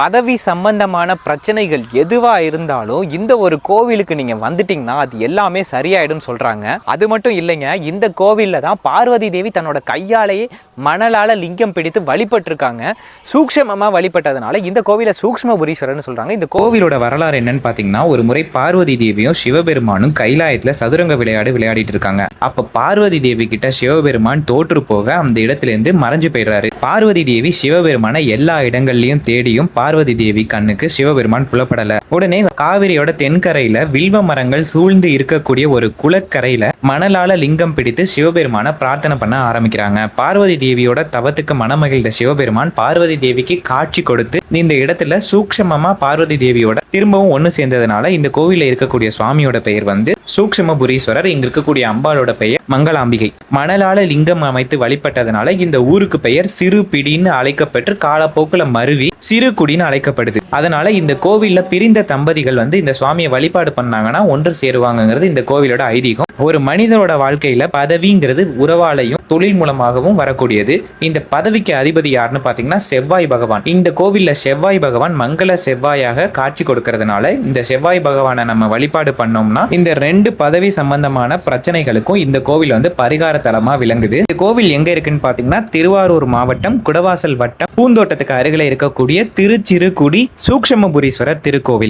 பதவி சம்பந்தமான பிரச்சனைகள் எதுவா இருந்தாலும் இந்த ஒரு கோவிலுக்கு நீங்க வந்துட்டீங்கன்னா அது எல்லாமே சரியாயிடும் சொல்றாங்க. அது மட்டும் இல்லைங்க, இந்த கோவில்ல தான் பார்வதி தேவி தன்னோட கையாலேயே மணலால லிங்கம் பிடித்து வழிபட்டிருக்காங்க. சூக்ஷ்மமா வழிபட்டதுனால இந்த கோவிலை சூக்ஷ்மபுரீஸ்வரர்னு சொல்றாங்க. இந்த கோவிலோட வரலாறு என்னன்னு பாத்தீங்கன்னா, ஒரு முறை பார்வதி தேவியும் சிவபெருமானும் கைலாயத்துல சதுரங்க விளையாடிட்டு இருக்காங்க. அப்ப பார்வதி தேவி கிட்ட சிவபெருமான் தோற்று போக அந்த இடத்துல இருந்து மறைஞ்சு போயிடுறாரு. பார்வதி தேவி சிவபெருமான எல்லா இடங்கள்லயும் தேடியும் பார்வதி தேவி கண்ணுக்கு சிவபெருமான் புலப்படல. உடனே காவிரியோட தென்கரையில வில்வ மரங்கள் சூழ்ந்து இருக்கக்கூடிய ஒரு குளக்கரையில மணலால லிங்கம் பிடித்து சிவபெருமான பிரார்த்தனை பண்ண ஆரம்பிக்கிறாங்க. பார்வதி தேவியோட தவத்துக்கு மனமகிழ்ந்த சிவபெருமான் பார்வதி தேவிக்கு காட்சி கொடுத்து இந்த இடத்துல சூக்ஷ்மமா பார்வதி தேவியோட திரும்பவும் ஒண்ணு சேர்ந்ததுனால இந்த கோவில இருக்கக்கூடிய சுவாமியோட பெயர் சூக்ஷ்மபுரீஸ்வரர். இங்க இருக்கக்கூடிய அம்பாளோட பெயர் மங்களாம்பிகை. மணலால லிங்கம் அமைத்து வழிபட்டதுனால இந்த ஊருக்கு பெயர் சிறுபிடின்னு அழைக்கப்பட்டு காலப்போக்குல மருவி சிறுகுடின்னு அழைக்கப்படுது. அதனால இந்த கோவில்ல பிரிந்த தம்பதிகள் இந்த சுவாமியை வழிபாடு பண்ணாங்கன்னா ஒன்று சேருவாங்கிறது இந்த கோவிலோட ஐதீகம். ஒரு மனிதனோட வாழ்க்கையில பதவிங்கிறது உறவாலையும் தொழில் மூலமாகவும் வரக்கூடியது. இந்த பதவிக்கு அதிபதி யாருன்னு பாத்தீங்கன்னா செவ்வாய் பகவான். இந்த கோவில்ல செவ்வாய் பகவான் மங்கள செவ்வாயாக காட்சி கொடுக்கறதுனால இந்த செவ்வாய் பகவானை நம்ம வழிபாடு பண்ணோம்னா இந்த 2 பதவி சம்பந்தமான பிரச்சனைகளுக்கும் இந்த கோவில் பரிகார தலமா விளங்குது. இந்த கோவில் எங்க இருக்குன்னு பாத்தீங்கன்னா திருவாரூர் மாவட்டம் குடவாசல் வட்டம் பூந்தோட்டத்துக்கு அருகில இருக்கக்கூடிய திருச்சிறுகுடி சூக்ஷ்மபுரீஸ்வரர் திருக்கோவில்.